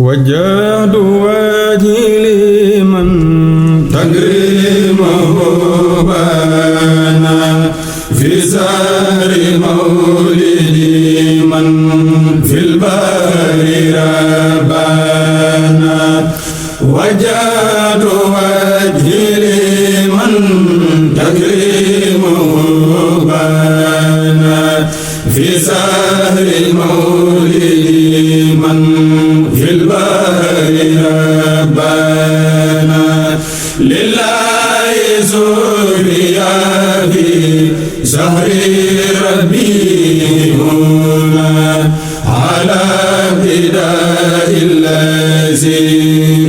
وجهت وجهي لمن تكريمه بانا في سهر مولدي من في البر ربانا وجهت وجهي لمن تكريمه بانا في سهر مولدي من في البر ربانا لله سوريا في شهر ربي هنا على ابتداء الذي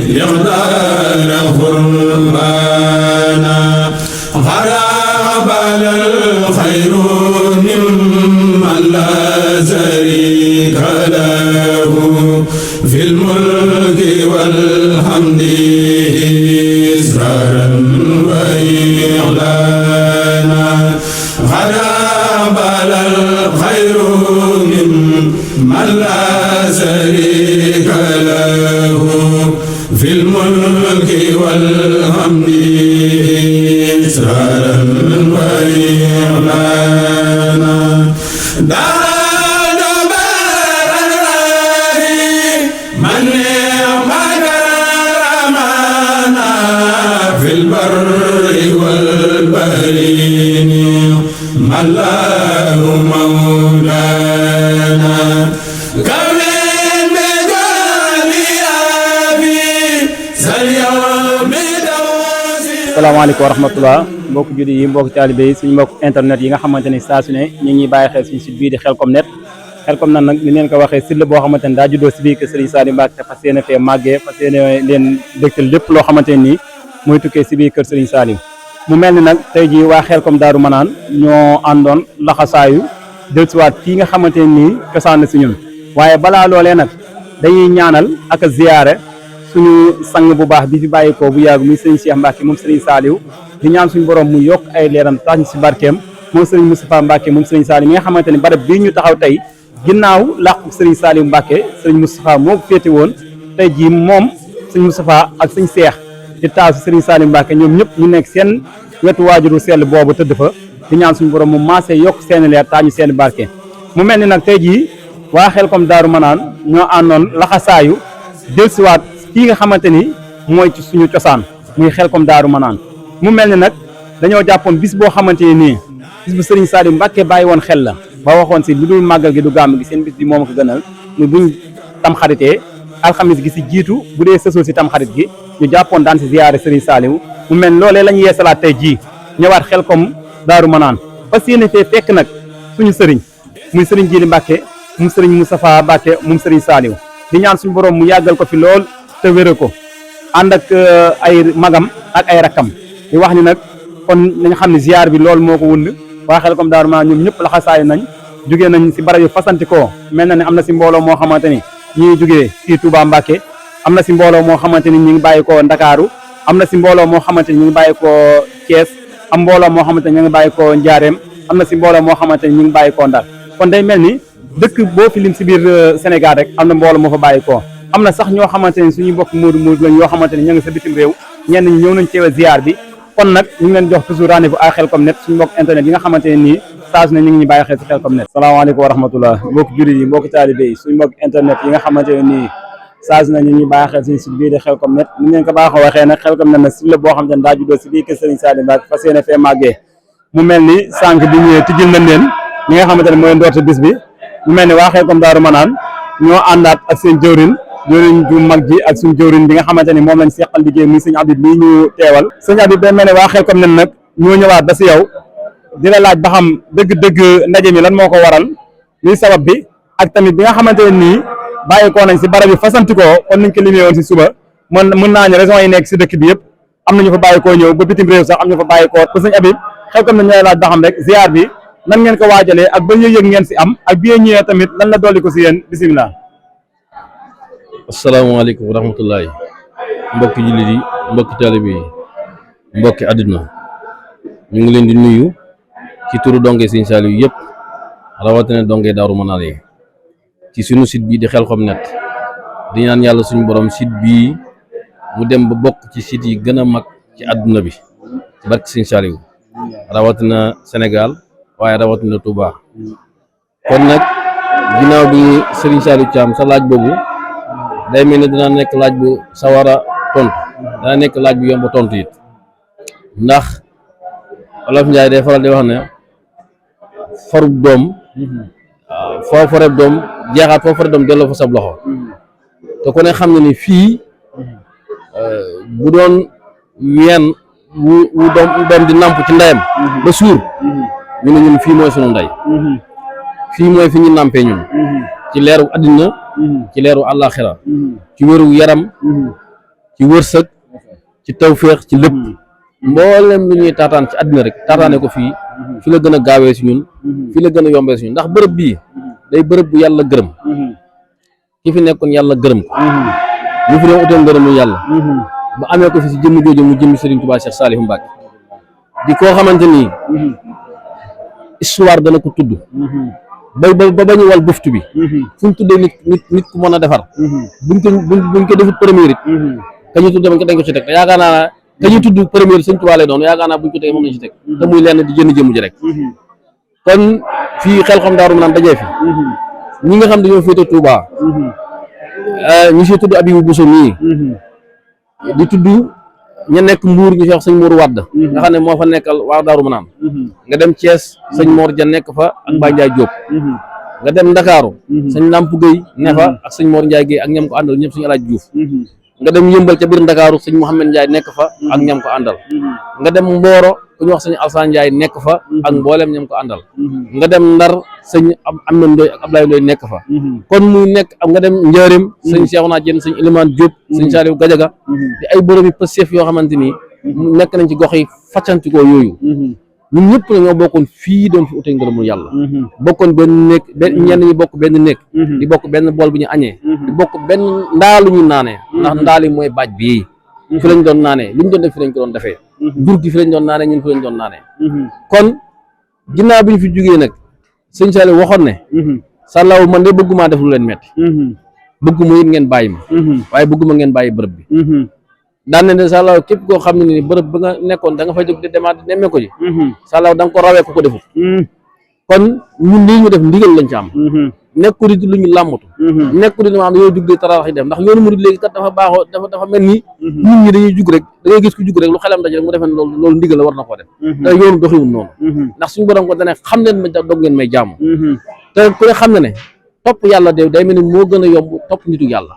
يقدر قربانا خراب الخير ممن لا شريك له في الملك والحمد إسرارا وإعلانا خراب الخير ممن لا شريك له في الملك والحمد إسرارا وإعلانا في البر والبحر الله مولانا كون بجميع في سليوم دوسي. salaamaaleykum wa rahmatullah mbokk judi yi mbokk taalibe yi suñu mbokk internet yi nga xamante ni saa su ne ñu ngi bàyyi xel suñu site bii di Khelcom Net Khelcom Net nag ni leen ko waxee site la boo xamante ni daa juddoo si biir kër Serigne Saliou Mbacké te fas yéene fee màggee fas yéene leen dégtal lépp loo xamante nii mooy tukkee si biir kër Serigne Saliou mu mel ni nag tey jii waa Khelcom Daaru Manaan ñoo àndoon laxasaayu dellusiwaat fii nga xamante nii cosaan na si ñun waaye balaa loolee nag dañuy ñaanal ak a ziyaare suñu sang bu baax bi fi bàyyikoo bu yàgg muy Serigne Cheikh Mbacké moom Serigne Saliou di ñaan suñu borom mu yokk ay leeram tax ñu si barkeem moom Serigne Moustapha Mbacké moom Serigne Saliou mi nga xamante ni barab bii ñu taxaw tey ginnaaw làqu Serigne Saliou Mbacké Serigne Moustapha moo ko féete woon tey jii moom Serigne Moustapha ak Serigne Cheikh di taasu Serigne Saliou Mbacké ñoom ñëpp ñu nekk seen wetu waajuru sell boobu tëdd fa di ñaan suñu borom mu maasee yokk seeni leer taa ñu seeni barke mu mel ni nag tey jii waa Khelcom Daaru Manaan ñoo àndoon laxasaayu dellusiwaat fii nga xamante ni mooy ci suñu cosaan muy Khelcom Daaru Manaan mu mel ni nag dañoo jàppoon bis boo xamante ni nii bis bu Serigne Saliou Mbacké bàyyi woon xel la ba waxoon si lu dul màggal gi du gàmm gi seen bis bi moom ko gënal ñu buñ tam xaritee alxamis gi si jiitu bu dee sësoo si tam xarit gi ñu jàppoon daan si ziyaare Serigne Saliou mu mel loolee la ñu yeesalaat tey jii ñëwaat Khelcom Daaru Manaan fas yéene fee fekk nag suñu sëriñ muy Serigne Djily Mbacké moom Serigne Moustapha Mbacké moom Serigne Saliou di ñaan suñu borom mu yàggal ko fi lool te wére ko ànd ak ay magam ak ay rakkam di wax ni nag kon nañ xam ne ziar bi loolu moo ko wund waa Khelcom Daaru Manaan ñoom ñëpp laxasaayu nañ jugee nañ si barab yu fasantikoo mel na ne am na si mbooloo moo xamante ni ñi ngi jugee fii Touba Mbacké am na si mbooloo moo xamante ni ñu ngi bàyyi koo Ndakaaru am na si mbooloo moo xamante ni ñu ngi bàyyi koo Thiès am mbooloo moo xamante ni ñu ngi bàyyi koo Njaareem am na si mbooloo moo xamante ni ñu ngi bàyyi koo Ndar kon day mel ni dëkk boo fi lim si biir Sénégal rek am na mbooloo moo fa bàyyi koo am na sax ñoo xamante ni suñuy mbokk moodu moodu lañ yoo xamante ni ñu ngi sa bitim réew ñenn ñi ñëw nañ teewe ziar bi kon nag ñu ngi leen jox toujours rendez-vous à Khelcom Net suñu mbokk internet yi nga xamante ne nii saa su ne ñu ngi ñu bàyyi xel si Khelcom Net. salaamaaleykum wa rahmatullah mbokk jurit yi mbokk taalibe yi suñu mbokk internet yi nga xamante ne nii saa su ne ñu ngi bàyyi xel suñu si biir Khelcom Net ni ngeen ko baaxoo waxee nag Khelcom Net nag si la boo xamante ne daa juddoo si biir kër Serigne Saliou Mbacké fas yéene fee màggee mu mel ni sànq bi ñëwee tijjil nañ leen ñi nga xamante ne mooy ndoorte bis bi mu mel ni waa Khelcom Daaru Manaan ñoo àndaat ak seen jëwrin ju mag ji ak suñu jëwrin bi nga xamante ni moom lañ seqal liggéey muy sëñ Habib mii ñu teewal sëñ Habib day mel ne waa Khelcom Net nag ñoo ñëwaat ba si yow di la laaj ba xam dëgg-dëgg ndaje mi lan moo ko waral luy sabab bi ak tamit bi nga xamante ne nii bàyyikoo nañ si barab yi fasantikoo kon niñ ko limee woon si suba mën naa ñu raison yi nekk si dëkk bi yëpp am nañu fa bàyyikoo ñëw ba bitim réew sax am ñu fa bàyyikoo ko sëñ Habib Khelcom Net ñooy laaj ba xam rek ziar bi nan ngeen ko waajalee ak ba yëg-yëg ngeen si am ak bi ñëwee tamit lan la dolli ko si yéen bisimilah. asalaamaaleykum wa rahmatullahi mbokki jullit yi mbokki taalibe yi mbokki àdduna ñu ngi leen di nuyu ci turu donge Serigne Saliou yëpp rawatina donge Daaru Manaan yi ci sunu site bii di Khelcom Net di ñaan yàlla suñu borom site bii mu dem ba bokk ci site yi gën a mag ci àdduna bi ci barke Sëñ Saliou rawatina Sénégal waaye rawatina Touba. kon nag ginnaaw bi Serigne Saliou Thiam sa laaj boobu day mel ni dina nekk laaj bu sawar a tontu dana nekk laaj bu yomb a tontu it ndax Wolof Njaay day faral di wax ne forub doom foo foreb doom jeexaat foo foreb doom delloo fa sab loxo te ku ne xam ne ni fii bu doon ween wu doom di namp ci ndeyam ba suur ñu ne ñun fii mooy sunu ndey fii mooy fi ñu nampee ñun ci leeru àddina ci leeru àllaaxira ci wéru yaram ci wërsëg ci tawféex ci lépp mboolem lu ñuy taataan ci àddina rek taataane ko fii fi la gën a gaawee si ñun fi la gën a yombee si ñun ndax bërëb bii day bërëb bu yàlla gërëm ki fi nekkoon yàlla gërëm ko ñu fi doon utal ngërëmu yàlla ba amee ko fi si jëmm jooju mu jëmmi Serigne Touba Cheikh Saliou Mbacké di koo xamante ni histoire dana ko tudd ba bañu wal buftu bi fu ñu tuddee nit ku mën a defar buñ ko defut premier it ka ñu tudd dañ ko ci teg te yaakaar naa ka ñu tudd premier Serigne Touba lay doon yaakaar naa buñ ko tegee moom lañ ci teg te muy lenn di jëmm ji rek kon fii Xelcom Daaru Manaan dajee fi ñi nga xam dañoo féete Touba ñu si tudd Abibou Bousso mii di tudd ña nekk Mbuur ñu fi wax sëñ Mour Wade nga xam ne moo fa nekkal waa Daaru Manaan nga dem Thiès sëñ Mor Dia nekk fa ak Baye Ndiaye Diop nga dem Ndakaaru sëñ Lamp Gueye ne fa ak sëñ Mor Ndiaye Gueye ak ñam ko àndal ñëpp sëñ Alaaj Diouf nga dem Yëmbal ca biir Ndakaaru sëñ Mouhamed Ndiaye nekk fa ak ñam ko àndal nga dem Mboro ku ñu wax sëñ Alsaan Ndiaye nekk fa ak mboolem ñam ko àndal nga dem Ndar sëñ Amna Ndoy ak Ablaye Ndoy nekk fa kon muy nekk am nga dem Njaaréem sëñ Cheikhouna Diène sëñ Elimane Diop sëñ Saliou Gadiaga di ay bërëb yi pësef yoo xamante ni nekk nañ ci gox yi faccantikoo yooyu ñun ñëpp na ñoo bokkoon fii doon fi ute ngërëmul yàlla bokkoon benn nekk ñenn ñi bokk benn nekk di bokk benn bool bu ñu añee di bokk benn ndaalu ñu naanee ndax ndaali mooy baaj bii fi lañ doon naanee li ñu doon def fi lañ ko doon defee jur gi fi lañ doon naanee ñun fi lañ doon naanee kon ginnaaw bi ñu fi jógee nag sëñ Saliou waxoon ne sàllaaw man de bëgguma def lu leen metti bëgguma it ngeen bàyyi ma waaye bëgguma ngeen bàyyi bërëb bi daan ne sàllaaw képp koo xam ne ni bërëb ba nga nekkoon da nga fay jóg di demaat di nemmee ko ji sàllaaw da nga ko rawee ko defut kon ñun lii ñu def ndigal lañ ci am nekku di lu ñu làmmatu nekku di ma am yow jug di tarax yi def ndax yoonu murid léegi kat dafa baaxoo dafa mel ni nit ñi dañuy jug rek da ngay gis ku jug rek lu xelam daj rek mu defee loolu ndigal la war na koo def te yoonu doxiwul noonu ndax suñu borom ko dane xam leen ma dog ngeen may jàmm te ku ne xam ne ne topp yàlla de day mel ni moo gën a yomb topp nitu yàlla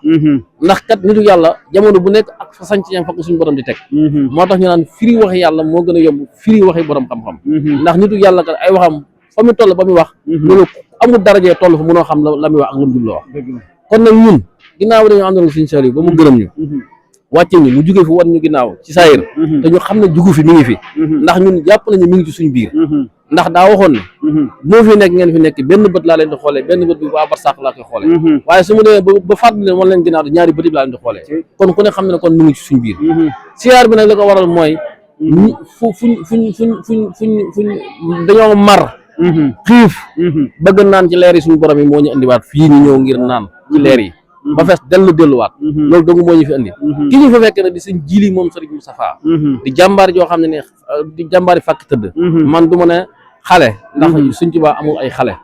ndax kat nitu yàlla jamono bu nekk ak fa sanc ñam fa ko suñu borom di teg moo tax ñu naan firi waxi yàlla moo gën a yomb firi waxi borom xam-xam ndax nitu yàlla kat ay waxam fa mu toll ba muy wax loolu amul darajee toll fa mënoo xam la muy wax ak lu mu jubloo wax kon nag ñun ginnaaw dañoo àndoon Sëñ Saliou ba mu gërëm ñu wàcce ñu mu jóge fi wan ñu ginnaaw ci saayir te ñu xam ne jugu fi mi ngi fi ndax ñun jàpp nañu mi ngi ci suñu biir ndax daa waxoon ne moo fi nekk ngeen fi nekk benn bët laa leen di xoolee benn bët bi waa barsàq laa koy xoolee waaye su ma demee ba fàttali leen wan leen ginnaaw di ñaari bët yi laa leen di xoolee kon ku ne xam ne kon mi ngi ci suñu biir siyaar bi nag li ko waral mooy fuñ dañoo mar xiif bëgg naan ci leer yi suñu borom yi moo ñu indiwaat fii ñu ñëw ngir naan ci leer yi ba fees delluwaat loolu dong moo ñu fi indi ki ñu fa fekk nag di sëñ Jili moom Sëriñ Moustapha di jàmbaar joo xam ne ne di jàmbaari fàkk tëdd man du ma ne xale ndax Sëñ Tuubaa amul ay xale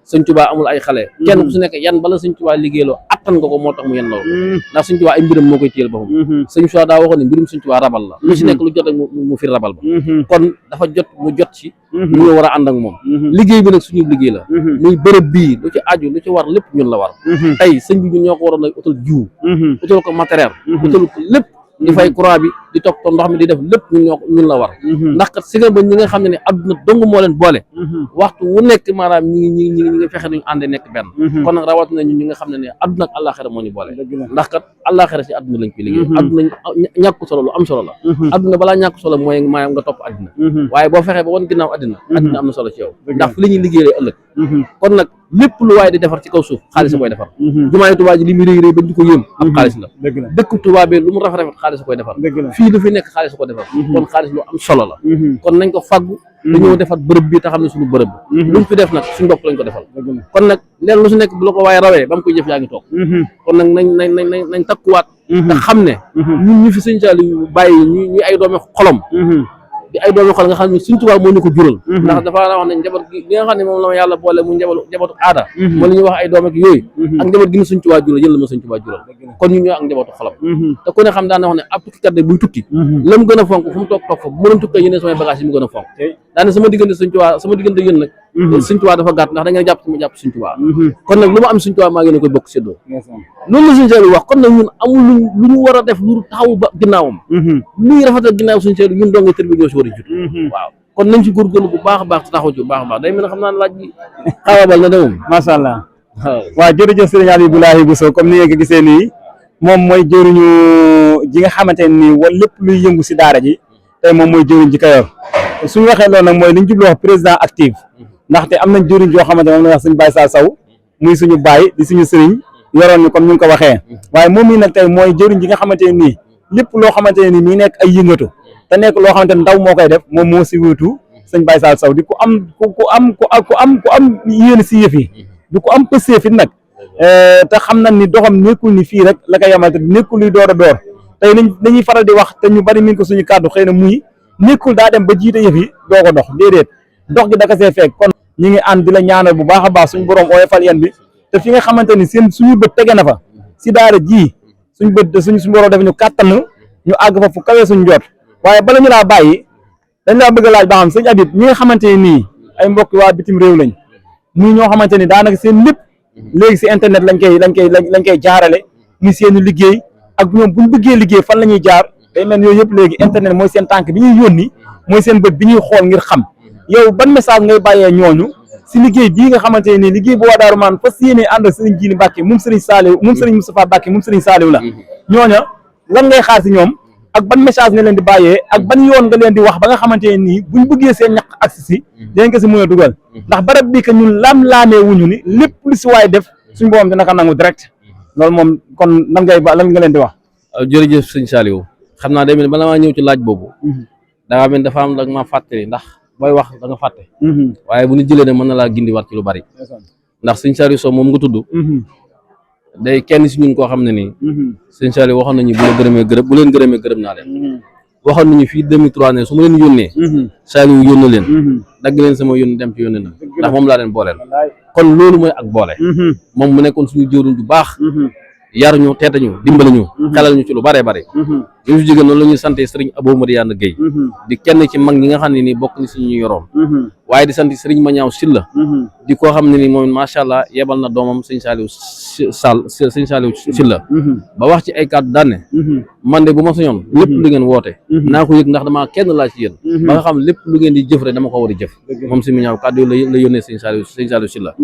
Sëñ Tuubaa amul ay xale kenn ku si nekk yan bala Sëñ Tuubaa liggéeyloo attan nga ko moo tax mu yen loolu ndax Sëñ Tuubaa ay mbiram moo koy téyel boppam Sëñ Tuubaa daa waxoon ne mbirum Sëñ Tuubaa rabal la lu si nekk lu jot rek mu fi rabal ba kon dafa jot mu jot ci ñu war a ànd ak moom liggéey bi nag suñu liggéey la muy bërëb bii lu ci aju lu ci war lépp ñun la war tey sëñ bi ñun ñoo ko waroon a utal jiw utal ko matériel utal ko lépp di fay courant bi di topp ndox mi di def lépp ñun la war ndax kat si nga ba ñi nga xam ne ne adduna dong moo leen boole waxtu wu nekk maanaam ñi ngi fexe nuñu àndee nekk benn kon nag rawatina ñun ñi nga xam ne ne adduna ak àllaaxira moo ñu boole ndax kat àllaaxira si adduna lañ koy liggéey adduna ñàkk solo lu am solo la adduna balaa ñàkk solo mooy maanaam nga topp adduna waaye boo fexee ba wan ginnaaw adduna am na solo ci yow ndax fi li ñuy liggéey lay ëllëg kon nag lépp lu waaye di defar ci kaw suuf xaalis a koy defar jumaay Tuubaa ji li muy rëy bañ di ko yéem am xaalis la dëkk Tuubaa bi lu mu rafet xaalis a koy defar fii lu fi nekk xaalis a ko defar kon xaalis lu am solo la kon nañ ko faggu dañoo defar bërëb bi te xam ne suñu bërëb bi luñ fi def nag suñu bopp lañ ko defal kon nag leen lu si nekk bu la ko waaye rawee ba mu koy jëf yaa ngi toog kon nag nañ takkuwaat te xam ne ñun ñu fi sëñ Saliou bàyyi ñu ay doomi xolom di ay doomi xol nga xam ne Sëñ Tuubaa moo ñu ko jural ndax dafa wax ne njaboot gi li nga xam ne moom la ma yàlla boole mu njabootu aada moo la ñuy wax ay doom ak yooyu ak njaboot gi ma Sëñ Tuubaa jural jël la ma Sëñ Tuubaa jural kon ñun ñoo ak njabootu xolam te ku ne xam daan na wax ne ab tukkikat de buy tukki la mu gën a fonk fu mu toog fa bu mënoon tukki yéneen samay bagage yi mu gën a fonk daane sama diggante Sëñ Tuubaa sama diggante yéen nag Sëñ Tuubaa dafa gàtt ndax da ngeen jàpp ci ma jàpp Sëñ Tuubaa kon nag lu ma am Sëñ Tuubaa maa ngi ne koy bokk séddoo loolu la Sëñ Saliou wax kon nag ñun amul lu ñu war a def lu taxaw ba ginnaawam luy rafetal ginnaaw Sëñ Saliou ñun doo nga tër bi ñoo si war a jut waaw kon nañ ci góorgóorlu bu baax a baax te taxaw ci bu baax a baax day mel ne xam naa laaj bi xaawabal na de moom macha allah waaw jërëjëf sëriñ Habiboulahi Bousso comme ni ngeen ko gisee nii moom mooy jëriñu ji nga xamante ne nii wala lépp luy yëngu si daara ji tey moom mooy jëriñ ji Kayor suñu waxee loolu nag mooy li ñu jublu wax président actif ndaxte am nañ jëriñ joo xamante moom la wax suñu Baye Sall Sow muy suñu baay di suñu sëriñ yoroon ñu comme ñu ngi ko waxee waaye moom mii nag tey mooy jëriñ ji nga xamante ne nii lépp loo xamante ne nii mi nekk ay yëngatu te nekk loo xamante ne ndaw moo koy def moom moo si wuutu sëñ Baye Sall Sow di ku am yéen si yëf yi di ku am pësee fi nag te xam nañ ni doxam nekkul ni fii rek la ko yamal te nekkul luy door a door tey dañuy faral di wax te ñu bari min ko suñu kàddu xëy na muy nekkul daa dem ba jiite yëf yi doo ko dox déedéet dox gi daka see fekk kon ñi ngi ànd di la ñaanal bu baax a baax suñu borom oyofal yan bi te fi nga xamante ni suñu bët tege na fa si daara ji suñu bët suñu borom def ñu kàttan ñu àgg fa fu kawee suñu jot waaye bala ñu laa bàyyi dañ laa bëgg a laaj ba xam sëñ Habib ñi nga xamante ne nii ay mbokk waa bitim réew lañ muy ñoo xamante ni daanaka seen lépp léegi si internet lañ koy jaarale muy seen liggéey ak ñoom buñ bëggee liggéey fan la ñuy jaar day mel yooyu yëpp léegi internet mooy seen tànk bi ñuy yónni mooy seen bët bi ñuy xool ngir xam yow ban message ngay bàyyee ñooñu si liggéey bii nga xamante ne nii liggéey bu waa Daaru Maan fas yéene ànd ak Serigne Djily Mbacke moom Serigne Saliou moom Serigne Moustapha Mbacke moom Serigne Saliou la ñooña lan ngay xaar si ñoom ak ban message nga leen di bàyyee ak ban yoon nga leen di wax ba nga xamante ne nii buñ bëggee seen ñaq agsi si dinañ ko si mën a dugal ndax barab bii que ñun laam-laamee wuñu ni lépp lu si waay def suñ boobam dina ko nangu direct loolu moom kon lan nga leen di wax. jërëjëf sëñ Saliou xam naa day mel bala maa ñëw ci laaj boobu daa mel dafa am la ma fàttali ndax booy wax da nga fàtte waaye bu ñu jëlee ne mën na laa gindi war ci lu bari ndax sëñ Saliou Sow moom nga tudd day kenn si ñun koo xam ne nii sëñ Saliou waxoon nañu bu leen gërëmee gërëm naa leen waxoon nañu fii 2003 ne su ma leen yónnee Saliou yónna leen dagg leen sama yónni dem ci yónne na ndax moom laa leen booleel kon loolu mooy ak boole moom mu nekkoon suñu jëwriñ bu baax yar ñu teeta ñu dimbali ñu xelal ñu ci lu bare bare bi ñu fi jógee noonu la ñuy sante sëriñ Abou Mariane Gueye di kenn ci mag ñi nga xam ne nii bokk ni si ñu yoroon waaye di sant sëriñ Mañaaw Silla di koo xam ne ni moom macha allah yebal na doomam sëñ Saliou Silla ba wax ci ay kàddu daanne man de bu ma sañoon lépp lu ngeen woote naa ko yëg ndax damaa kenn laa ci yéen ba nga xam lépp lu ngeen di jëf rek dama ko war a jëf moom sëñ Mañaaw kàddu yi la yónnee sëñ Saliou Silla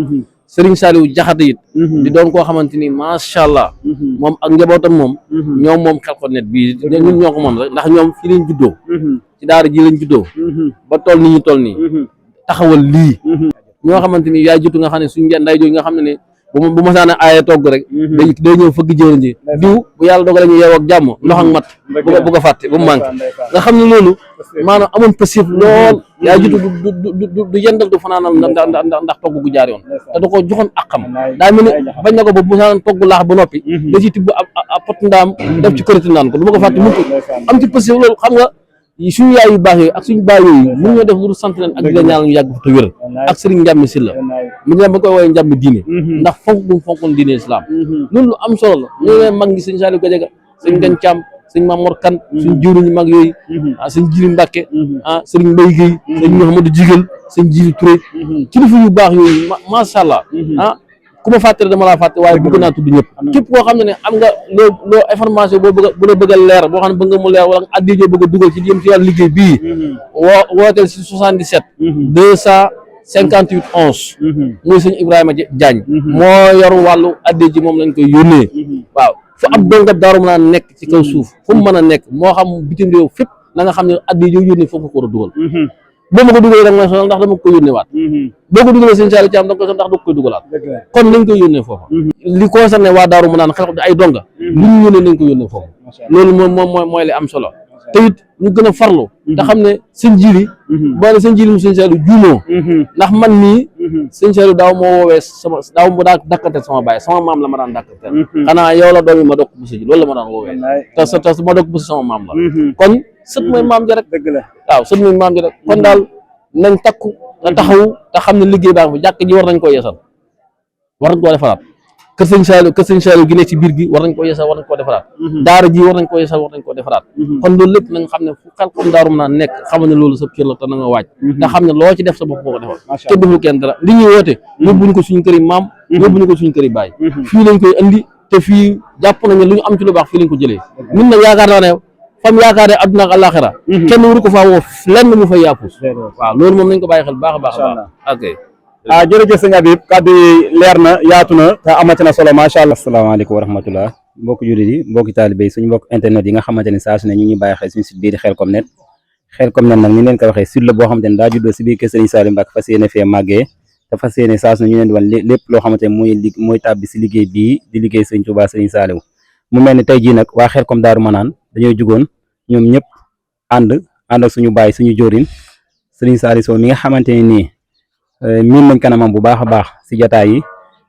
sëriñ Saliou Jaxate it di doon koo xamante ni macha allah moom ak njabootam moom ñoom moom Xelcom bii ñun ñoo ko moom rek ndax ñoom fi lañ juddoo ci daara ji lañ juddoo ba toll ni ñu toll nii taxawal lii ñoo xamante ni yaay jutu nga xam ne suñu nday jooju nga xam ne ne bu ma saana aaye togg rek day ñëw fëgg jëwriñ ji diw bu yàlla dogalee ñu yeew ak jàmm ndox ak mat bu ko fàtte bu mu manqué nga xam ne loolu maanaam amoon passif lool yaay jutu du yendal du fanaanal ndax togg gu jaar yoon te da ko joxoon ak xam daa mel ni bañ na ko ba bu saana togg laax ba noppi da ci tibb a pot ndaam def ci korité naan ko du ma ko fàtte mukk am ci passif loolu xam nga suñu yaay yu baax yooyu ak suñu baay yooyu mun ñoo def lu sant leen ak di la ñaanal ñu yàgg fa te wér ak sëriñ Njàmmi Silla mu ñam ba koy woowee Njàmmi diine ndax fonk bu mu fonkoon diine islam loolu lu am solo la ñu leen mag ngi sëñ Saliou Gadiaga sëñ Ngañ Caam sëñ Mamor Kan suñ jiwriñu mag yooyu sëñ Jili Mbàkke sëriñ Mbay Géey sëñ Mouhamadou Jigal sëñ Jili Touré kilifa yu baax yooyu macha allah ku ma fàttali dama laa fàtte waaye bëgg naa tudd ñëpp képp koo xam ne am nga loo information boo bëgg bu la bëgg a leer boo xam ne bëgg nga mu leer wala nga addi joo bëgg a dugal ci jëm ci wàllu liggéey bii wooteel si 77 258 11 muy sëñ Ibrahima Diagne moo yor wàllu addi ji moom lañ koy yónnee waaw fu ab donga Daaru Marnaan nekk ci kaw suuf fu mu mën a nekk moo xam bitim réew fépp na nga xam ne addi joo yónnee foofu ko war a dugal boo ma ko dugalee rek ma sonal ndax dama ko yónnee waat boo ko dugalee sëñ Saliou Thiam da nga ko sonal ndax da koy dugalaat kon nañ koy yónnee foofu li concerné waa Daaru Marnaan Xelcom ay donga lu ñu yónnee nañ ko yónnee foofu loolu mooy li am solo te it ñu gën a farlu te xam ne sëñ Jili boo ne sëñ Jili mu sëñ Saliou juumoo ndax man mii sëñ Saliou daaw moo woowee daaw mu daa dakkante sama baay sama maam la ma daan dakkante xanaa yow la doomi ma dokk bu si loolu la ma daan woowee te ma dokk bu si sama maam la kon sët mooy maam ji rek dëgg la waaw sët mooy maam ji rek kon daal nañ takku te taxaw te xam ne liggéey baa ngi fi jàkk ji war nañ ko yeesal war nañ koo defaraat kër sëñ Saliou gi nekk ci biir gi war nañ ko yeesal war nañ koo defaraat daara ji war nañ ko yeesal war nañ koo defaraat kon loolu lépp nañ xam ne fu Xelcom Daaru Manaan nekk xam ne loolu sa kër la te na nga waaj te xam ne loo ci def sa bopp boo ko defal kenn deful kenn dara li ñuy woote yóbbuñu ko suñu kër yi maam yóbbuñu ko suñu kër yi baay fii lañ koy andi te fii jàpp nañ ne lu ñu am ci lu baax fii lañ ko jëlee ñun nag yaakaar naa ne fam yaakaaree adduna ak àllaaxira kenn waru ko faa woo lenn mu fay yàppus waaw loolu moom nañ ko bàyyi xel baax a baax a baax ok jërëjëf sëñ Habib kàddu yi leer na yaatu na te amati na solo macha allah. asalaamaaleykum wa rahmatullah mbokki jullit yi mbokki taalibe yi suñu mbokk internet yi nga xamante ne saa su ne ñu ngi bàyyi xel suñu site bii di Xelcom Net Xelcom Net nag ni leen ko waxee site la boo xamante ne daa juddoo si biir kër Serigne Saliou Mbacke fas yéene fee màggee te fas yéene saa su ne ñu leen di wan lépp loo xamante ne mooy tàbbi si liggéey bii di liggéey Serigne Touba Serigne Saliou mu mel ni tey jii nag waa Xelcom Daaru Manaan dañoo jugoon ñoom ñëpp ànd ak suñu baay suñu jóorin Serigne Saliou Sow mi nga xamante ne nii miin nañ kanamam bu baax a baax si jataay yi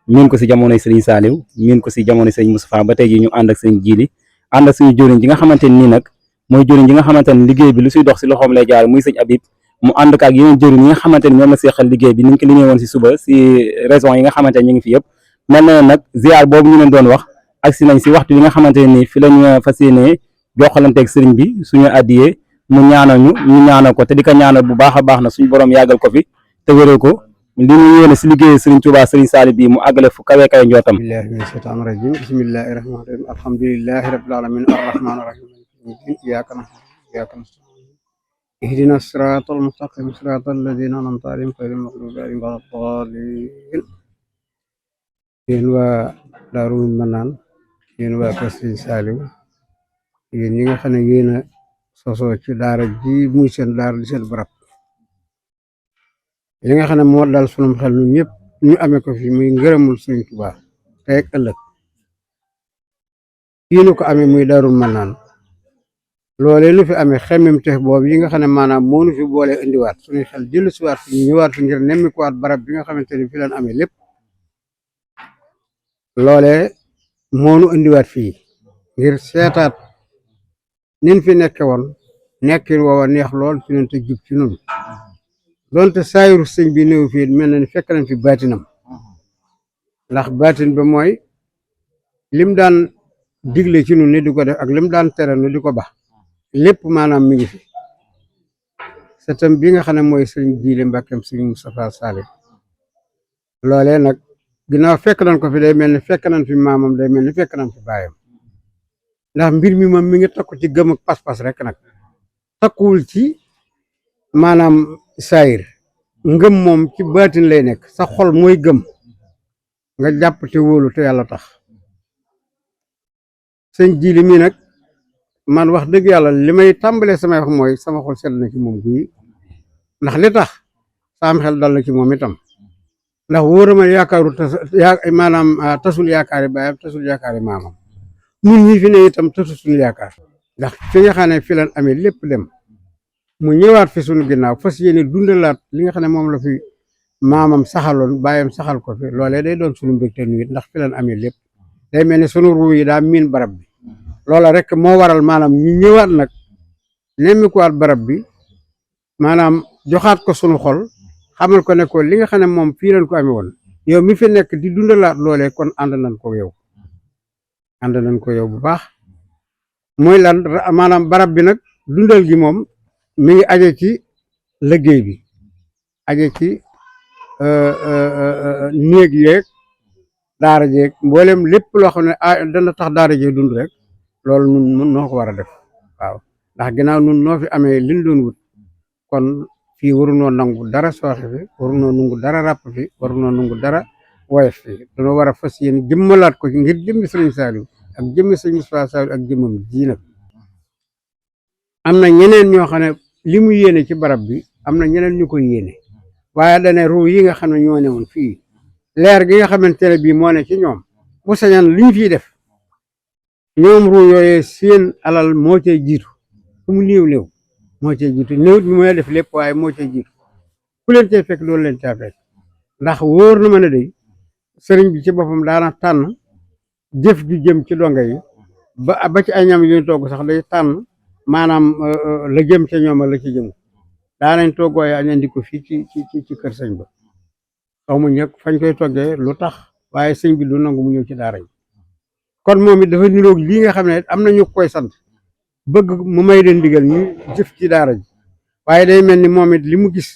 miin ko si jamonoy Serigne Saliou miin ko si jamonoy Serigne Moustapha ba tey jii ñu ànd ak Serigne Jili ànd ak suñu jëriñ ji nga xamante ne nii nag mooy jëriñ ji nga xamante ne liggéey bi lu suy dox si loxoom lay jaar muy sëñ Habib mu ànd ak yeneen jëriñ yi nga xamante ne ñoom la seexal liggéey bi ni ñu ko liggéey woon si suba si raison yi nga xamante ne ñu ngi fi yëpp mel na nag ziar boobu ñu leen doon wax agsi nañ si waxtu yi nga xamante ne nii fi lañ fas yéenee joxalanteeg sëriñ bi suñu addiyee mu ñaanal ñu ñaanal ko te di ko ñaanal bu baax a baax na suñu borom yàggal ko fi te wéral ko li ñu yéene si liggéey Serigne Touba Serigne Saliou bi mu àggale fu kawe kawe njootam. billahi mina shaytaani rajim bismillahi rahmaani rahim alhamdulillahi rabbil alamin arrahmaani rahim iyyaka na'budu wa iyyaka nasta'in ihdina siratal mustaqim siratal ladina an'amta alayhim ghayril maghdubi alayhim waladdallin yéen waa Daaru Manaan yéen waa kër Serigne Saliou yéen ñi nga xam ne yéen a sosoo ci daara ji muy seen daara di seen barab li nga xam ne moo dal sunum xel ñun ñëpp ñu amee ko fi muy ngërëmul Sëriñ Tuubaa tey ak ëllëg fii nu ko amee muy Daaru Manaan loolee nu fi amee xemmem tex boobu yi nga xam ne maanaam moo nu fi boole indiwaat suñuy xel jël siwaat fi ñu ñëwaat fi ngir nemmikuwaat barab bi nga xamante ni fi leen amee lépp loolee moo nu indiwaat fii ngir seetaat nin fi nekke woon nekkin woowa neex lool ci noonu te jub ci noonu doonte saayiru sëñ bi néew fii mel na ni fekk nañ fi baatinam ndax baatin ba mooy lim daan digle ci nun ni di ko def ak lim daan tere nu di ko bax lépp maanaam mi ngi fi setam bi nga xam ne mooy sëñ Jili Mbàkkeem sëñ Moustapha Saliou loolee nag ginnaaw fekk nañ ko fi day mel ni fekk nañ fi maamam day mel ni fekk nañ fi baayam ndax mbir mi moom mi ngi takku ci gëm ak pas-pas rek nag takkuwul ci maanaam saayir ngëm moom ci baatin lay nekk sa xol mooy gëm nga jàpp te wóolu te yàlla tax sëñ Jili mi nag man wax dëgg yàlla li may tàmbalee samay wax mooy sama xol sedd na ci moom guyi ndax li tax saam xel dal na ci moom itam ndax wóora ma yaakaaru maanaam tasul yaakaari baayam tasul yaakaari maamam ñun ñi fi ne itam tasul suñu yaakaar ndax fi nga xam ne fi lan amee lépp dem mu ñëwaat fi suñu ginnaaw fas yéene dundalaat li nga xam ne moom la fi maamam saxaloon baayam saxal ko fi loolee day doon suñu mbégte nu it ndax fi lan amee lépp day mel ne sunu ruu yi daa miin barab bi loola rek moo waral maanaam ñu ñëwaat nag nemmikuwaat barab bi maanaam joxaat ko sunu xol xamal ko ne ko li nga xam ne moom fii lañ ko amee woon yow mi fi nekk di dundalaat loolee kon ànd nañ ko yow bu baax mooy lan maanaam barab bi nag dundal gi moom mi ngi aje ci liggéey bi aje ci néeg yeeg daara jeeg mboolem lépp loo xam ne dana tax daara jeeg dund rek loolu nun noo ko war a def waaw ndax ginnaaw nun noo fi amee liñ doon wut kon fii warunoo nangu dara sooxe fi warunoo nangu dara ràpp fi warunoo nangu dara woyof fi dañoo war a fas yéene jëmmalaat ko ngir jëmmi Sëriñ Saliou ak jëmmi Sëriñ Moustapha Saliou ak jëmmam ji nag am na ñeneen ñoo xam ne li mu yéene ci barab bi am na ñeneen ñu ko yéene waaye dane ruu yi nga xam ne ñoo ne woon fii leer gi nga xamante ne bii moo ne ci ñoom bu sañan li ñu fiy def ñoom ruu yooyee seen alal moo cay jiitu fu mu néew moo cee jiitu néewut bi mooy def lépp waaye moo cee jiitu ku leen cee fekk loolu leen caa fekk ndax wóor na ma ne day sëriñ bi ci boppam daana tànn jëf ju jëm ci donga yi ba ci ay ñam yu ñu togg sax day tànn maanaam la jëm ca ñoom la ci jëm daanañ toggooye añ andi ko fii ci kër sëñ ba xaw ma ñëg fañ koy toggee lu tax waaye sëñ bi du nangu mu ñëw ci daara yi kon moom it dafa niroog lii nga xam ne am na ñu koy sant bëgg mu may leen digal ñu jëf ci daara ji waaye day mel ni moom it li mu gis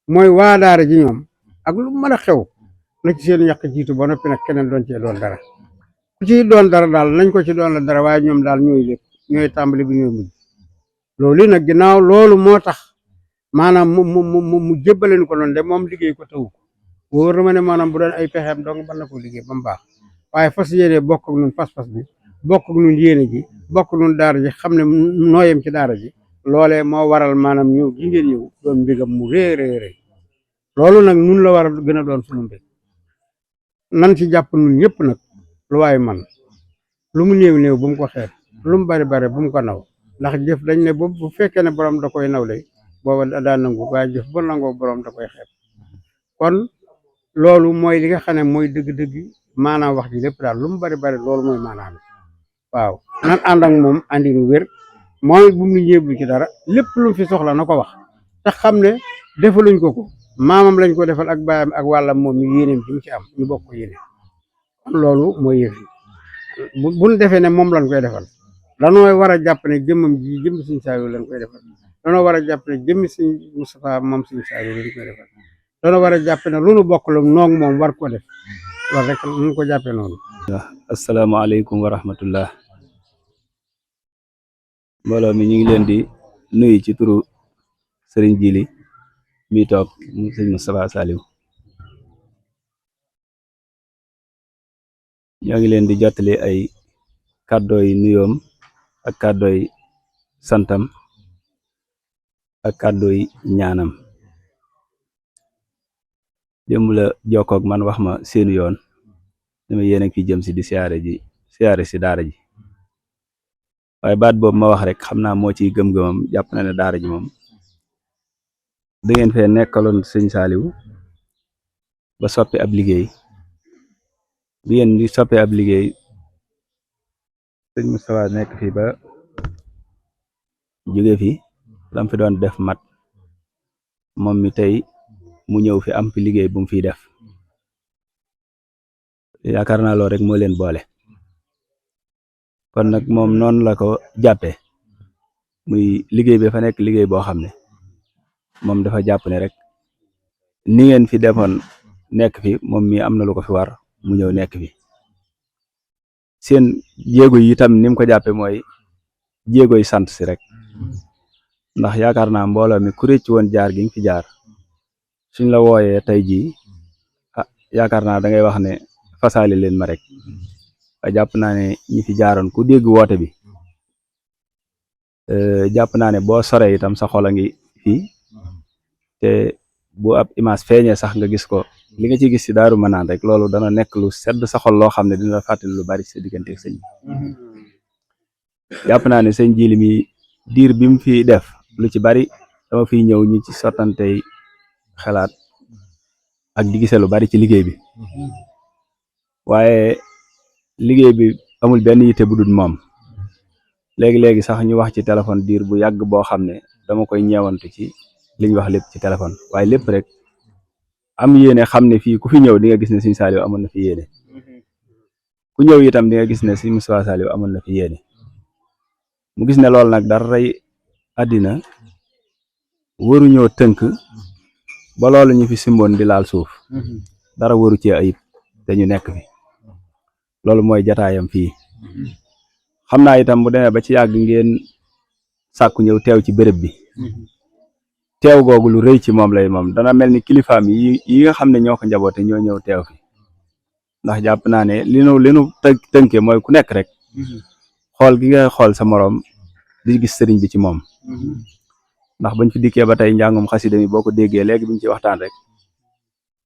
mooy waa daara ji ñoom ak lu mën a xew na ci seen yàq jiitu ba noppi nag keneen doon cee doon dara ku ci doon dara daal nañ ko ci doon la dara waaye ñoom daal ñooy lépp ñooy tàmbali bi ñooy mujj loolu nag ginnaaw loolu moo tax maanaam mu jébbale ko noonu de moom liggéey ko tawu ko wóor na ma ne maanaam bu doon ay pexeem dong mën na ko liggéey ba mu baax waaye fas yéene bokk ak ñun pas-pas bi bokk ak ñun yéene ji bokk ak ñun daara ji xam ne nooyem ci daara ji loolee moo waral maanaam ñëw gi ngeen ñëw doon mbégam mu rëy loolu nag nun la war a gën a doon sunu mbég nan ci jàpp nun ñëpp nag lu waaye man lu mu néew bu mu ko xeeb lu mu bari bu mu ko naw ndax jëf dañ ne bu fekkee ne borom da koy naw de booba daa nangu waaye jëf ba nangoo borom da koy xeeb kon loolu mooy li nga xam ne mooy dëgg-dëgg maanaam wax ji lépp daal lu mu bari loolu mooy maanaam waaw nan ànd ak moom andi nu wér mooy bu mu ñeebul ci dara lépp lu mu fi soxla na ko wax te xam ne defaluñ ko maamam lañ ko defal ak baayam ak wàllam moom mi yéeneem ci mu ci am ñu bokk ko yéene loolu mooy yëf yi buñ defee ne moom lañ koy defal danoo war a jàpp ne jëmmam ji jëmmi Sëñ Saaliw lañ koy defal danoo war a jàpp ne jëmmi Sëñ Mustafaa moom Sëñ Saaliw lañ koy defal danoo war a jàpp ne lu nu bokk la noog moom war ko def loolu rek nu ko jàppee noonu. asalaamaaleykum wa rahmatullah mbooloo mi ñu ngi leen di nuyu ci turu sëriñ Jili mi toog mu sëñ Moustapha Saliou ñoo ngi leen di jottali ay kàddooy nuyoom ak kàddooy santam ak kàddooy ñaanam démb la jokkoog man wax ma seenu yoon dama yéen a fi jëm si di siyaare si daara ji waaye baat boobu ma wax rek xam naa moo ciy gëm-gëmam jàpp na ne daara ji moom da ngeen fee nekkaloon sëñ Saaliw ba soppi ab liggéey bi ngeen di soppi ab liggéey sëñ Moustapha nekk fi ba jóge fi lam fi doon def mat moom mi tey mu ñëw fi am fi liggéey bu mu fiy def yaakaar naa loolu rek moo leen boole kon nag moom noonu la ko jàppe muy liggéey bi fa nekk liggéey boo xam ne moom dafa jàpp ne rek ni ngeen fi defoon nekk fi moom mi am na lu ko fi war mu ñëw nekk fi seen jéego yi itam ni mu ko jàppe mooy jéegoy sant si rek ndax yaakaar naa mbooloo mi ku rëcc woon jaar gi nga fi jaar suñ la wooyee tey jii yaakaar naa da ngay wax ne fasaali leen ma rek waaye jàpp naa ne ñi fi jaaroon ku dégg woote bi jàpp naa ne boo soree itam sa xol a ngi fii te bu ab image feeñee sax nga gis ko li nga ci gis ci Daaru Manaan rek loolu dana nekk lu sedd sa xol loo xam ne dina la fàttali lu bari sa diggante ak sëñ bi jàpp naa ne sëñ Jili mi diir bi mu fi def lu ci bari dama fiy ñëw ñu ci sottantey xalaat ak di gisee lu bari ci liggéey bi waaye liggéey bi amul benn yitte bu dul moom léegi-léegi sax ñu wax ci téléphone diir bu yàgg boo xam ne dama koy ñeewantu ci liñ wax lépp ci téléphone waaye lépp rek am yéene xam ne fii ku fi ñëw di nga gis ne Sëñ Saaliw amoon na fi yéene ku ñëw itam di nga gis ne Sëñ Moustapha Saaliw amoon na fi yéene mu gis ne loolu nag dara rey àddina waruñoo tënk ba loolu ñu fi simboon di laal suuf dara waru ci ayib te ñu nekk fi loolu mooy jataayam fii xam naa itam bu demee ba ci yàgg ngeen sàkku ñëw teew ci béréb bi teew googu lu rëy ci moom lay moom dana mel ni kilifaam yi nga xam ne ñoo ko njaboote ñoo ñëw teew fi ndax jàpp naa ne li nu tënke mooy ku nekk rek xool gi nga xool sa moroom di gis sëriñ bi ci moom ndax bañ fi dikkee ba tey njàngum xasida mi boo ko déggee léegi biñ ci waxtaan rek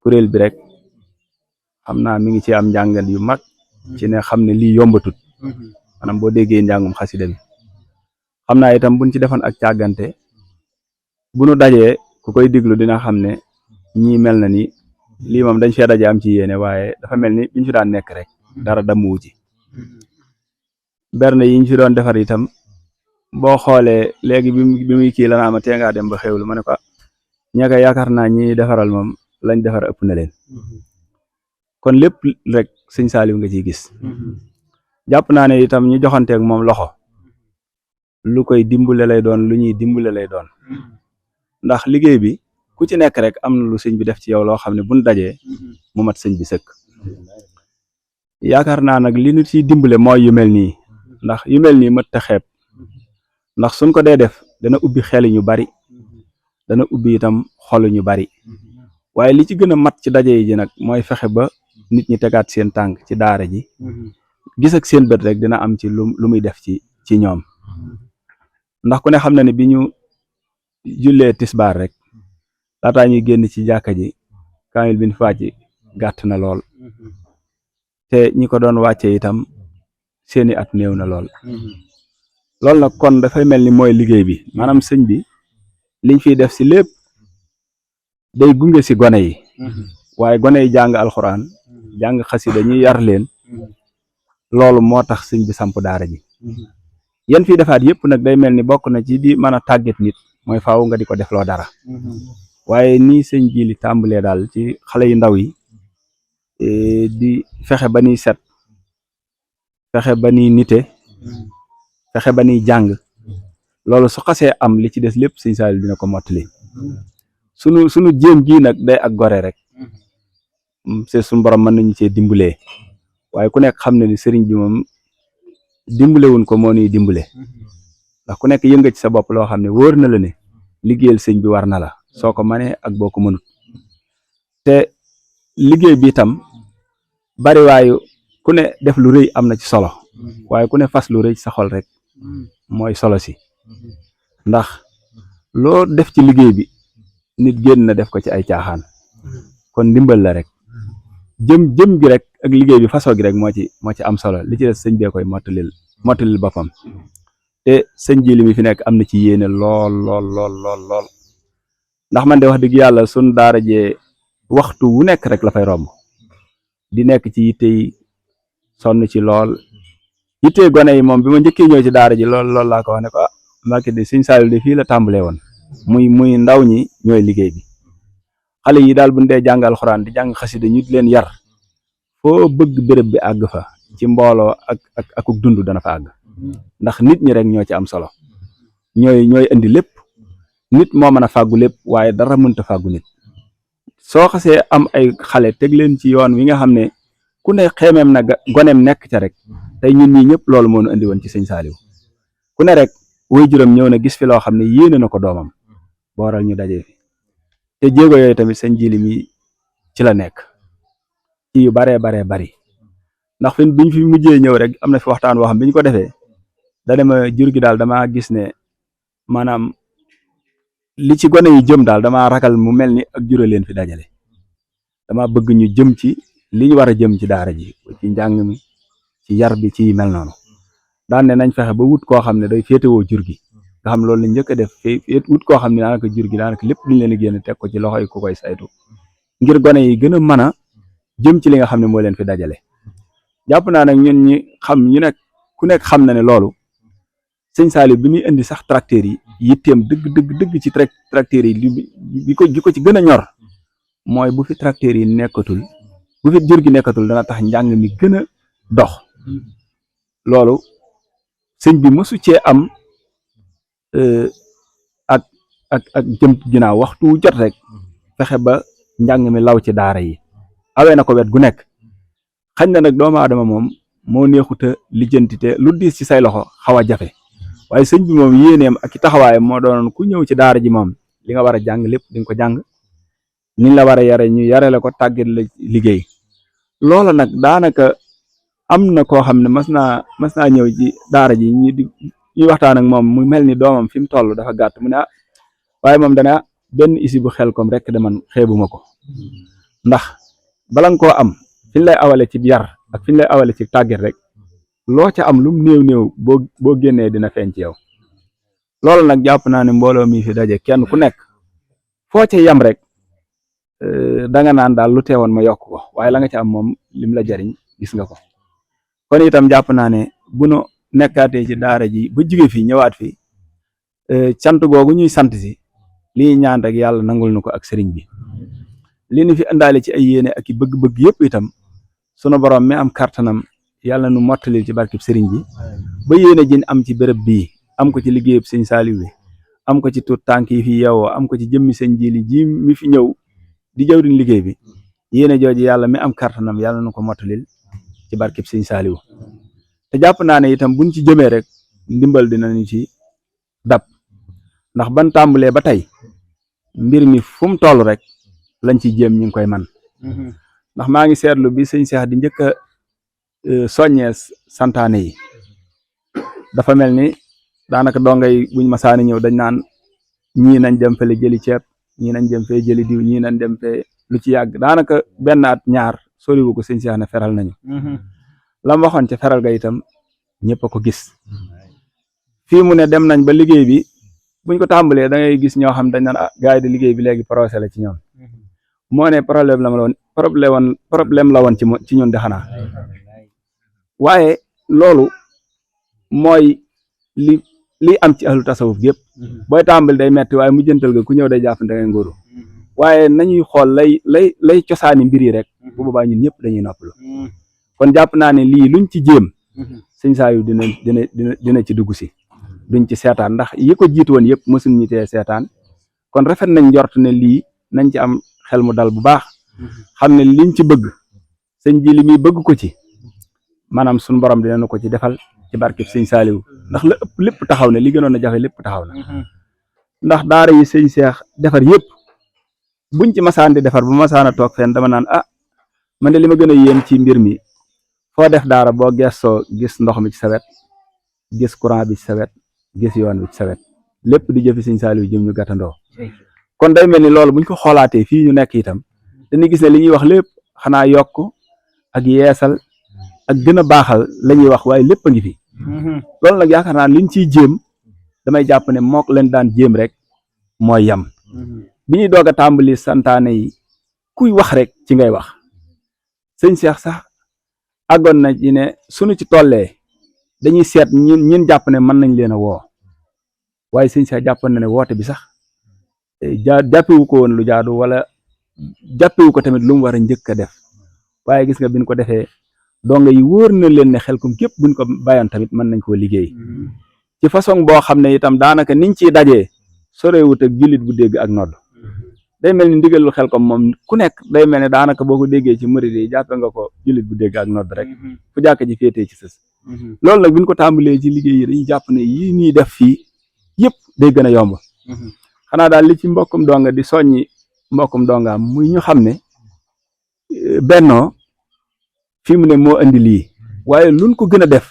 kuréel bi rek xam naa mi ngi ci am njàngat yu mag ci ne xam ne lii yombatut maanaam boo déggee njàngum xasida mi xam naa itam buñ ci defoon ak càggante bu nu dajee ku koy diglu dina xam ne ñii mel na ni lii moom dañ fee daje am ci yéene waaye dafa mel ni biñ fi daan nekk rek dara damuwu ci berne yiñ fi doon defar itam boo xoolee léegi bi muy kii lanaa ma tee ngaa dem ba xewlu ma ne ko ñaka yaakaar naa ñi defaral moom lañ defar ëpp na leen kon lépp rek sëñ Saliou nga ciy gis jàpp naa ne itam ñu joxanteeg moom loxo lu koy dimbale lay doon lu ñuy dimbale lay doon ndax liggéey bi ku ci nekk rek am na lu sëñ bi def ci yow loo xam ne buñ dajee mu mat sëñ bi sëkk yaakaar naa nag li ñu ciy dimbale mooy yu mel nii ndax yu mel nii mët ta xeeb ndax suñ ko dee def dana ubbi xeli ñu bari dana ubbi itam xolu ñu bari waaye li ci gën a mat ci daje yi ji nag mooy fexe ba nit ñi tegaat seen tànk ci daara ji gis ak seen bët rek dina am ci lu muy def ci ñoom ndax ku ne xam na ne bi ñu jullee tisbaar rek laataa ñuy génn ci jàkka ji kaamil bi ñu fàcc gàtt na lool te ñi ko doon wàcce itam seeni at néew na lool loolu nag kon dafay mel ni mooy liggéey bi maanaam sëñ bi liñ fiy def si lépp day gunge si gone yi waaye gone yi jàng alxuraan jàng xasida ñuy yar leen loolu moo tax sëñ bi samp daara ji yan fiy defaat yëpp nag day mel ni bokk na ci di mën a tàggat nit mooy faaw nga di ko defloo dara waaye nii sëñ ji li tàmbalee daal ci xale yu ndaw yi di fexe ba nuy set fexe ba nuy nite fexe ba nuy jàng loolu su xasee am li ci des lépp sëñ Saliou dina ko mottali sunu jéem gii nag day ak gore rek c'est suñu borom mën nañu cee dimbalee waaye ku nekk xam ne ni sëriñ bi moom dimbalewuñ ko moo nuy dimbale ndax ku nekk yënga ci sa bopp loo xam ne wóor na la ne liggéeyal sëñ bi war na la soo ko mënee ak boo ko mënut te liggéey bi itam bari waayu ku ne def lu rëy am na ci solo waaye ku ne fas lu rëy sa xol rek mooy solo si ndax loo def ci liggéey bi nit génn na def ko ci ay caaxaan kon ndimbal la rek jëm gi rek ak liggéey bi façon gi rek moo ci am solo li ci des sëñ bee koy mottalil boppam te sëñ ji li mi fi nekk am na ci yéene lool ndax man de wax dëgg yàlla sun daara jee waxtu wu nekk rek la fay romb di nekk ci yitte yi sonn ci lool yitte gone yi moom bi ma njëkkee ñëw ci daara ji lool laa ko wax ne ko Mbàkke de sëñ Saliou de fii la tàmbalee woon muy ndaw ñi ñooy liggéey bi xale yi daal buñ dee jàng alxuraan di jàng xasida ñu di leen yar foo bëgg béréb bi àgg fa ci mbooloo ak dund dana fa àgg ndax nit ñi rek ñoo ci am solo ñooy indi lépp nit moo mën a fàggu lépp waaye dara mënta fàggu nit soo xasee am ay xale teg leen ci yoon wi nga xam ne ku ne xeemeem na goneem nekk ca rek tey ñun ñii ñëpp loolu moo ñu indi woon ci sëñ Saliou ku ne rek way juróom ñëw na gis fi loo xam ne yéene na ko doomam booral ñu dajee fi te jéego yooyu tamit sëñ jili mi ci la nekk ci yu baree bari ndax fi biñ fi mujjee ñëw rek am na fi waxtaan woo xam bi ñu ko defee dane ma jur gi daal damaa gis ne maanaam li ci gone yi jëm daal damaa ragal mu mel ni ak jura leen fi dajale dama bëgg ñu jëm ci li ñu war a jëm ci daara ji ci njàng mi ci yar bi ci mel noonu daan ne nañ fexe ba wut koo xam ne day féetewoo jur gi nga xam loolu lañ njëkk a def wut koo xam ne daanaka jur gi daanaka lépp luñ leen a génn teg ko ci loxoy ku koy saytu ngir gone yi gën a mën a jëm ci li nga xam ne moo leen fi dajale jàpp naa nag ñun ñi xam ñu nekk ku nekk xam na ne loolu sëñ Saliou bi muy indi sax tracteurs yi yitteem dëgg ci tracteurs yi li ko ci gën a ñor mooy bu fi tracteurs yi nekkatul bu fi jur gi nekkatul dana tax njàng mi gën a dox loolu sëñ bi mësu cee am ak jëm ginnaaw waxtu jot rek fexe ba njàng mi law ci daara yi awee na ko wet gu nekk xañ na nag doomu aadama moom moo neexuta lijjanti te lu diis ci say loxo xaw a jafe waaye sëñ bi moom yéeneem ak taxawaayam moo doonoon ku ñëw ci daara ji moom li nga war a jàng lépp di nga ko jàng niñ la war a yare ñu yare la ko tàggat la liggéey loola nag daanaka am na koo xam ne mas naa ñëw ci daara ji ñuy waxtaan ak moom mu mel ni doomam fi mu toll dafa gàtt mu ne waaye moom dana benn isi bu xel kom rek de man xeebuma ko ndax bala nga koo am fi ñu lay awale ci yar ak fi ñu lay awale ci tàggat rek loo ca am lum néew boo génnee dina feeñ ci yow loolu nag jàpp naa ne mbooloo mi fi daje kenn ku nekk foo ca yam rek danga naan daal lu teewoon ma yokk ko waaye la nga ci am moom lim la jariñ gis nga ko kon itam jàpp naa ne bu nu nekkaatee ci daara ji ba jóge fi ñëwaat fi cant googu ñuy sant si li ñuy ñaan rek yàlla nangul nu ko ak sëriñ bi li nu fi indaale ci ay yéene ak i bëgg-bëgg yëpp itam sunu borom mi am kartanam yàlla nu mottalil ci barkib sëriñ bi ba yéene jin am ci béréb bii am ko ci liggéeyub sëñ Saaliw bi am ko ci tuut tànk yi fi yeewoo am ko ci jëmmi sëñ Jili ji mi fi ñëw di jawriñ liggéey bi yéene jooju yàlla mi am kartanam yàlla nu ko mottalil ci barkib sëñ Saaliw te jàpp naa ne itam buñ ci jëmee rek ndimbal dinañu ci dab ndax ban tàmbalee ba tey mbir mi fu mu toll rek lañ ci jéem ñu ngi koy man ndax maa ngi seetlu bi sëñ Seex di njëkk a soññee santaane yi dafa mel ni daanaka dongay buñ masaani ñëw dañ naan ñii nañ dem fele jëli ceeb ñii nañ dem fee jëli diw ñii nañ dem fee lu ci yàgg daanaka benn at ñaar soriwu ko sëñ Seex ne feral nañu la mu waxoon ca feral ga itam ñëpp a ko gis fii mu ne dem nañ ba liggéey bi buñ ko tàmbalee da ngay gis ñoo xam dañ naan gars yi de liggéey bi léegi procès la ci ñoom moo ne problème la woon ci ñun de xanaa waaye loolu mooy li am ci ahlu tasawuf yëpp booy tàmbali day metti waaye mu jëntal ga ku ñëw day jàpp da ngay ngóoru waaye nañuy xool lay cosaani mbir yi rek bu boobaa ñun ñëpp dañuy noppalu kon jàpp naa ne lii luñ ci jéem sëñ Saaliw dina ci dugg si duñ ci seetaan ndax yi ko jiitu woon yëpp mësuñ ñu tee seetaan kon rafet nañ njort ne lii nañ ci am xel mu dal bu baax xam ne liñ ci bëgg sëñ ji li muy bëgg ko ci maanaam suñu borom dinañu ko ci defal ci barkeb sëñ Saaliw ndax la ëpp lépp taxaw na li gënoon a jafe lépp taxaw na ndax daara yi sëñ Seex defar yëpp buñ ci masaan di defar bu masaan a toog fenn dama naan man de li ma gën a yéem ci mbir mi foo def daara boo gestoo gis ndox mi ci sa wet gis courant bi ci sa wet gis yoon bi ci sa wet lépp di jëfi sëñ Saaliw jëm ñu gàttandoo kon day mel ni loolu buñ ko xoolaatee fii ñu nekk itam dañuy gis ne li ñuy wax lépp xanaa yokk ak yeesal ak gën a baaxal la ñuy wax waaye lépp a ngi fi loolu nag yaakaar naa liñ ciy jéem damay jàpp ne mook leen daan jéem rek mooy yam bi ñuy doog a tàmbali santaane yi kuy wax rek ci ngay wax sëñ Seex sax àggoon na ci ne suñu ci tollee dañuy seet ñin jàpp ne mën nañ leen a woo waaye sëñ Seex jàppoon na ne woote bi sax jàppewu ko woon lu jaadu wala jàppewu ko tamit lu mu war a njëkk a def waaye gis nga biñ ko defee donga yi wóor na leen ne Xelcom képp buñ ko bàyyoon tamit mën nañ koo liggéey ci façon boo xam ne itam daanaka niñ ciy dajee sorewut ak jullit bu dégg ak nodd day mel ni ndigalul Xelcom moom ku nekk day mel ne daanaka boo ko déggee ci murid yi jàppe nga ko jullit bu dégg ak nodd rek fu jàkk ji féetee ci sës loolu nag buñ ko tàmbalee ci liggéey yi dañuy jàpp ne yii ñuy def fii yëpp day gën a yomb xanaa daal li ci mbokkum donga di soññi mbokkum dongaam muy ñu xam ne bennoo fi mu ne moo andi lii waaye luñ ko gën a def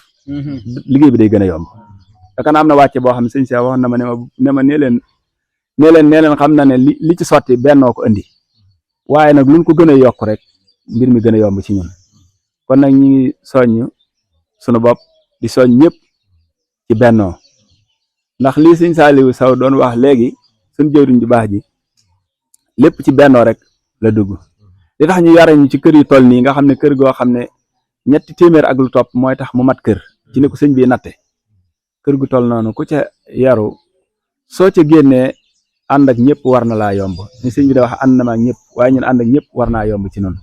liggéey bi day gën a yomb yaakaar naa am na wàcce boo xam ne sëñ Seex wax na ma nee leen xam na ne li ci sotti bennoo ko andi waaye nag luñ ko gën a yokk rek mbir mi gën a yomb ci ñun kon nag ñi ngi soññ sunu bopp di soñ ñëpp ci bennoo ndax lii sëñ Saaliw Saw doon wax léegi suñ jëwriñ ju baax ji lépp ci bennoo rek la dugg li tax ñu yare ñu ci kër yu toll nii nga xam ne kër goo xam ne 300 ak lu topp mooy tax mu mat kër ci ne ko sëñ bi natte kër gu toll noonu ku ca yaru soo ca génnee ànd ak ñëpp war na laa yomb ni sëñ bi da wax ànd na ma ak ñëpp waaye ñun ànd ak ñëpp war naa yomb ci noonu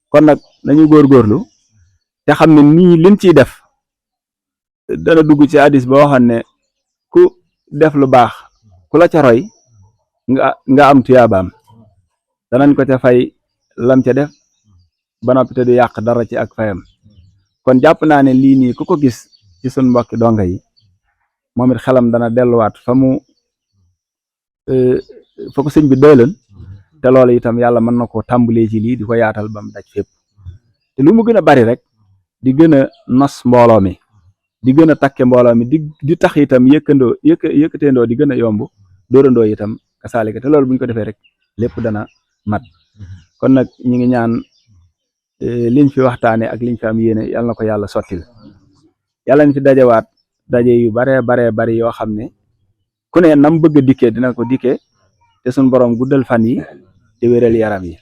kon nag nañu góorgóorlu te xam ne nii liñ ciy def dana dugg ci hadis boo xam ne ku def lu baax ku la ca roy nga am tuyaabaam danañ ko ca fay lam ca def ba noppi te du yàq dara ci ak fayam kon jàpp naa ne lii nii ku ko gis ci suñ mbokki donga yi moom it xelam dana delluwaat fa ko sëñ bi doylan te loolu itam yàlla mën na ko tàmbalee ci lii di ko yaatal ba mu daj fépp te lu mu gën a bari rek di gën a nos mbooloo mi di gën a takke mbooloo mi di tax itam yëkkateendoo di gën a yomb dóorandoo itam kasaalika te loolu bu ñu ko defee rek lépp dana mat kon nag ñi ngi ñaan liñ fi waxtaane ak liñ fi am yéene yàlla na ko yàlla sottil yàlla ñu fi dajewaat daje yu baree bari yoo xam ne ku ne nam bëgg a dikkee dina ko dikkee te suñ borom guddal fan yi te wéral yaram yi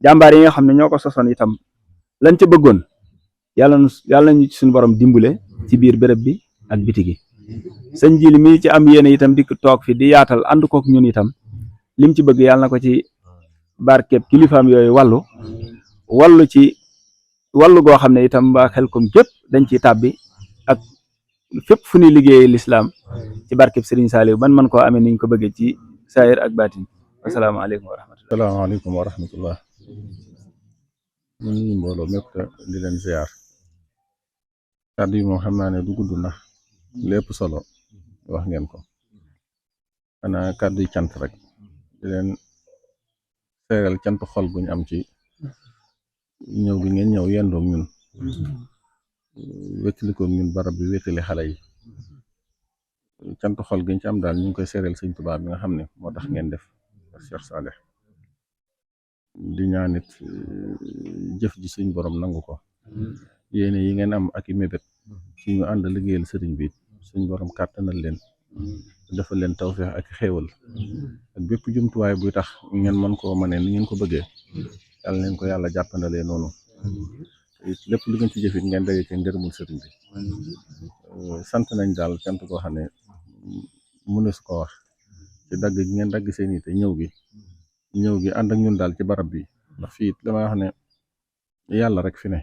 jàmbaar yi nga xam ne ñoo ko sosoon itam lañ ca bëggoon yàlla ñu suñu borom dimbale ci biir béréb bi ak biti gi sëñ Jili mi ci am yéene itam dikk toog fi di yaatal ànd kook ñun itam lim ci bëgg yàlla na ko ci barkeeb kilifaam yooyu wallu ci wallu goo xam ne itam ba Xelcom gépp dañ ciy tàbbi ak fépp fu ñuy liggéeyee lislaam ci barkeeb Serigne Saliou ban man koo amee niñ ko bëggee ci saayir ak baatin asalaamaaleykum wa rahmatullah. asalaamaaleykum wa rahmatullah. ñu ngi mbooloo mépp di leen ziar kàddu yi moom xam naa ne du gudd ndax lépp solo wax ngeen ko xanaa kàddu yi cant rek di leen seeral cant xol buñ am ci ñëw gi ngeen ñëw yendoog ñun wéttali ko ñun barab bi wéttali xale yi cant xol giñ ci am daal ñu ngi koy seeral sëñ Tuubaa bi nga xam ne moo tax ngeen def Cheikh Saleh di ñaanit jëf ji suñ borom nangu ko yéene yi ngeen am ak i mébét ci ñu ànd liggéeyal sëriñ bi suñ borom kàttanal leen defal leen tawfeex ak xéewal ak bépp jumtuwaay buy tax ngeen mën koo mënee ni ngeen ko bëggee yàlla leen ko yàlla jàppandalee noonu lépp lu ngeen ci jëfit ngeen daje ci ngërëmul sëriñ bi sant nañ daal cant koo xam ne mënu su ko wax ci dagg gi ngeen dagg seen i te ñëw gi ànd ak ñun daal ci barab bi ndax fii dama wax ne yàlla rek fi ne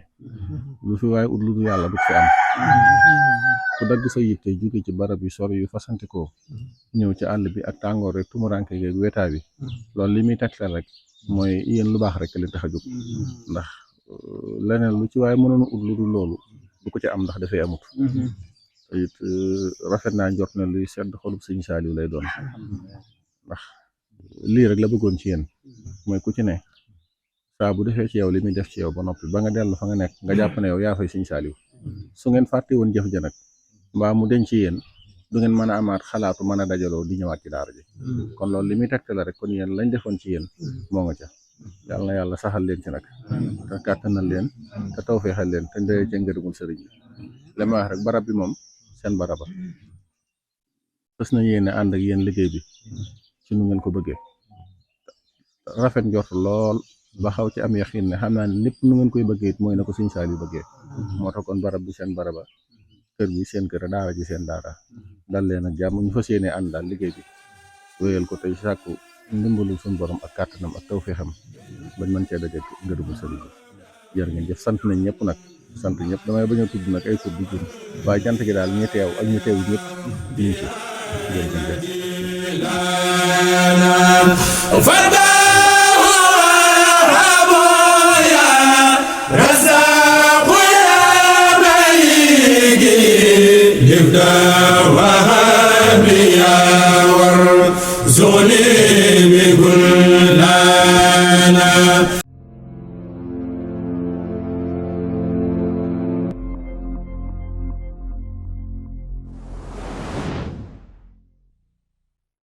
lu fi waaye ut lu du yàlla du fi am ku dagg sa yitte jóge ci barab yu sori yu fasantikoo ñëw ci àll bi ak tàngoor rek tumuranke geeg wetaa bi loolu li muy tegtal rek mooy yéen lu baax rek li tax a jóg ndax leneen lu ci waaye mënoon ut lu dul loolu du ko ci am ndax dafay amut it rafet naa njort ne luy sedd xolub sëñ Saaliw lay doon ndax lii rek la bëggoon ci yéen mooy ku ci ne saa bu defee ci yow li muy def ci yow ba noppi ba nga dellu fa nga nekk nga jàpp ne yow yaa fay sëñ Saaliw su ngeen fàtte woon jëf ja nag mbaa mu denc ci yéen du ngeen mën a amaat xalaatu mën a dajaloo di ñëwaat ci daara ji kon loolu li muy tegte la rek kon yéen lañ defoon ci yéen moo nga ca yàlla na yàlla saxal leen ci nag te kàttanal leen te tawfeexal leen te ndee ca ngërëmul sëriñ bi li ma wax rek barab bi moom seen baraba fës na yéene ànd ak yéen liggéey bi ci nu ngeen ko bëggee rafet njort lool ba xaw ci am yaxin ne xam naa ne lépp nu ngeen koy bëggee it mooy na ko sëñ Saaliw bëggee moo tax kon barab bi seen baraba kër gi seen kër daara ji seen daara dal leen ak jàmm ñu fas yéene ànd daal liggéey bi wéyal ko tey sàkku ndimbalul suñu borom ak kàttanam ak tawfeexam bañ mën cee daje ngërëmul sëriñ bi jërë ngeen jëf sant nañ ñëpp nag sant ñëpp damay bañ a tudd nag ay tur di jur waaye jant gi daal ñi teew ak ñi teew ñëpp di ñu ci jërë ngeen jëf زغلي بكل